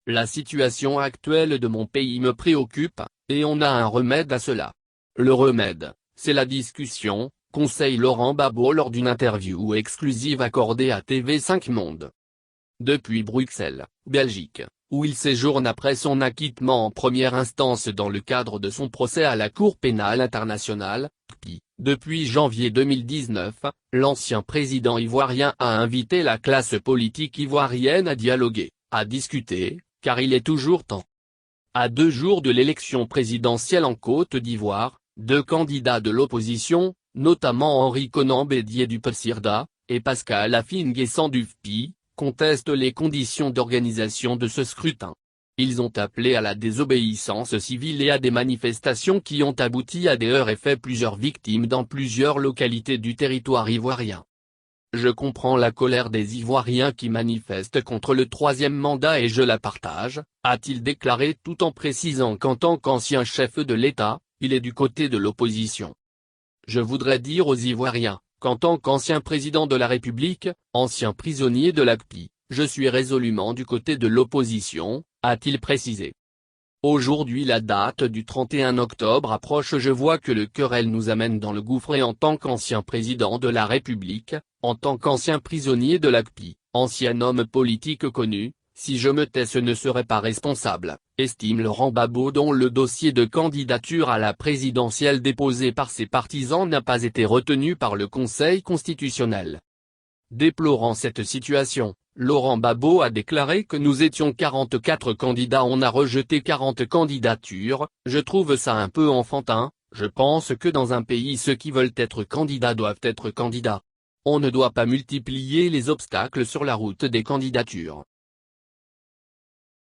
La situation actuelle de mon pays me préoccupe, et on a un remède à cela. Le remède, c'est la discussion, conseille Laurent Gbagbo lors d'une interview exclusive accordée à TV5 Monde. Depuis Bruxelles, Belgique, où il séjourne après son acquittement en première instance dans le cadre de son procès à la Cour pénale internationale, CPI. Depuis janvier 2019, l'ancien président ivoirien a invité la classe politique ivoirienne à dialoguer, à discuter, car il est toujours temps. À 2 jours de l'élection présidentielle en Côte d'Ivoire, 2 candidats de l'opposition, notamment Henri Konan Bédié du PCIRDA, et Pascal Affi-N'Guessan du FPI, contestent les conditions d'organisation de ce scrutin. Ils ont appelé à la désobéissance civile et à des manifestations qui ont abouti à des heurts et fait plusieurs victimes dans plusieurs localités du territoire ivoirien. Je comprends la colère des Ivoiriens qui manifestent contre le 3e mandat et je la partage, a-t-il déclaré tout en précisant qu'en tant qu'ancien chef de l'État, il est du côté de l'opposition. Je voudrais dire aux Ivoiriens, qu'en tant qu'ancien président de la République, ancien prisonnier de la CPI, je suis résolument du côté de l'opposition, a-t-il précisé. Aujourd'hui la date du 31 octobre approche, je vois que le querelle nous amène dans le gouffre et en tant qu'ancien président de la République, en tant qu'ancien prisonnier de la CPI, ancien homme politique connu, si je me tais ce ne serait pas responsable, estime Laurent Gbagbo dont le dossier de candidature à la présidentielle déposé par ses partisans n'a pas été retenu par le Conseil constitutionnel. Déplorant cette situation, Laurent Gbagbo a déclaré que nous étions 44 candidats, on a rejeté 40 candidatures, je trouve ça un peu enfantin, je pense que dans un pays ceux qui veulent être candidats doivent être candidats. On ne doit pas multiplier les obstacles sur la route des candidatures.